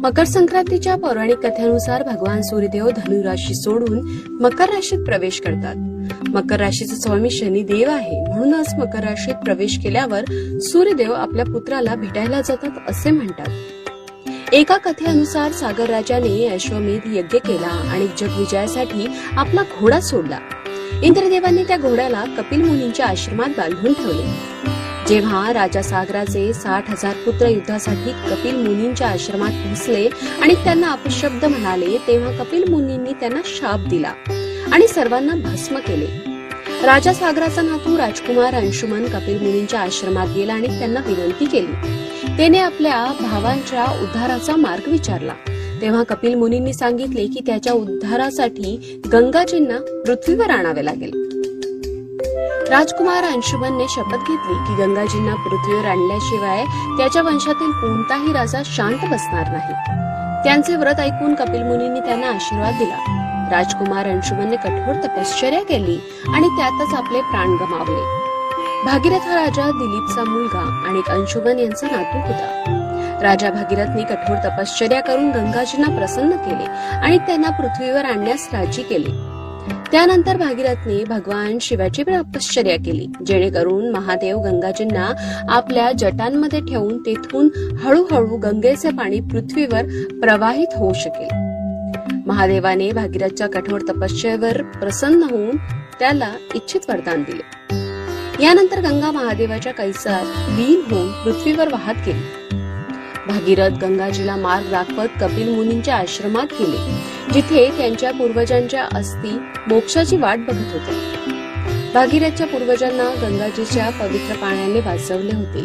मकर संक्रांतीच्या पौराणिक कथेनुसार भगवान सूर्यदेव धनु राशी सोडून मकर राशीत प्रवेश करतात. मकर राशीचा स्वामी शनिदेव आहे, म्हणूनच मकर राशीत प्रवेश केल्यावर सूर्यदेव आपल्या पुत्राला भेटायला जातात असे म्हणतात. एका कथेनुसार सागर राजाने अश्वमेध यज्ञ केला आणि जगविजयासाठी आपला घोडा सोडला. इंद्रदेवांनी त्या घोड्याला कपिल मुनींच्या आश्रमात बांधून ठेवले. जेव्हा राजा सागराचे 60,000 पुत्र युद्धासाठी कपिल मुनींच्या आश्रमात पोहोचले आणि त्यांना अपशब्द म्हणाले, तेव्हा कपिल मुनींनी त्यांना शाप दिला आणि सर्वांना भस्म केले. राजा सागराचा नातू राजकुमार अंशुमन कपिल मुनींच्या आश्रमात गेला आणि त्यांना विनंती केली. त्याने आपल्या भावांच्या उद्धाराचा मार्ग विचारला. तेव्हा कपिल मुनींनी सांगितले की त्याच्या उद्धारासाठी गंगाजींना पृथ्वीवर आणावे लागेल. राजकुमार अंशुमनने शपथ घेतली की गंगाजींना पृथ्वीवर आणल्याशिवाय त्याच्या वंशातील कोणताही राजा शांत बसणार नाही. त्यांचे व्रत ऐकून कपिल मुनींनी त्यांना आशीर्वाद दिला. राजकुमार अंशुमनने कठोर तपश्चर्या केली आणि त्यातच आपले प्राण गमावले. भागीरथ हा राजा दिलीपचा मुलगा आणि अंशुमन यांचा नातू होता. राजा भागीरथने कठोर तपश्चर्या करून गंगाजींना प्रसन्न केले आणि त्यांना पृथ्वीवर आणण्यास राजी केले. त्यानंतर भागीरथने भगवान शिवाची तपश्चर्या केली, जेणेकरून महादेव गंगाजींना आपल्या जटांमध्ये ठेवून तेथून हळूहळू गंगेचे पाणी पृथ्वीवर प्रवाहित होऊ शकेल. महादेवाने भागीरथच्या कठोर तपश्चर्येवर प्रसन्न होऊन त्याला इच्छित वरदान दिले. यानंतर गंगा महादेवाच्या कैसात लीन होऊन पृथ्वीवर वाहत गेली. भागीरथ गंगाजीला मार्ग दाखवत कपिल मुनींच्या आश्रमात गेले, जिथे त्यांच्या पूर्वजांच्या अस्थी मोक्षाची वाट बघत होते. भागीरथच्या पूर्वजांना गंगाजीच्या पवित्र पाण्याने वाचवले होते.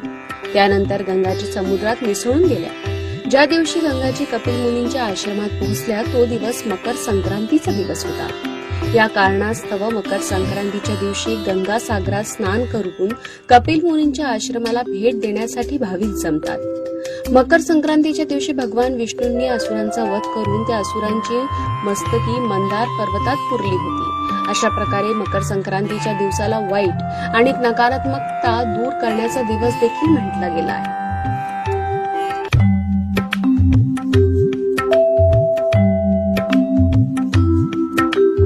त्यानंतर गंगाजी समुद्रात मिसळून गेल्या. ज्या दिवशी गंगाजी कपिल मुनींच्या आश्रमात पोहोचल्या तो दिवस मकर संक्रांतीचा दिवस होता. या कारणास्तव मकर संक्रांतीच्या दिवशी गंगा सागरात स्नान करून कपिल मुनींच्या आश्रमाला भेट देण्यासाठी भाविक जमतात. मकर संक्रांतीच्या दिवशी भगवान विष्णूंनी असुरांचा वध करून त्या असुरांची मस्तकी मंदार पर्वतात पुरली होती. अशा प्रकारे मकर संक्रांतीच्या दिवसाला वाईट आणि नकारात्मकता दूर करण्याचा दिवस देखील म्हटला गेला आहे.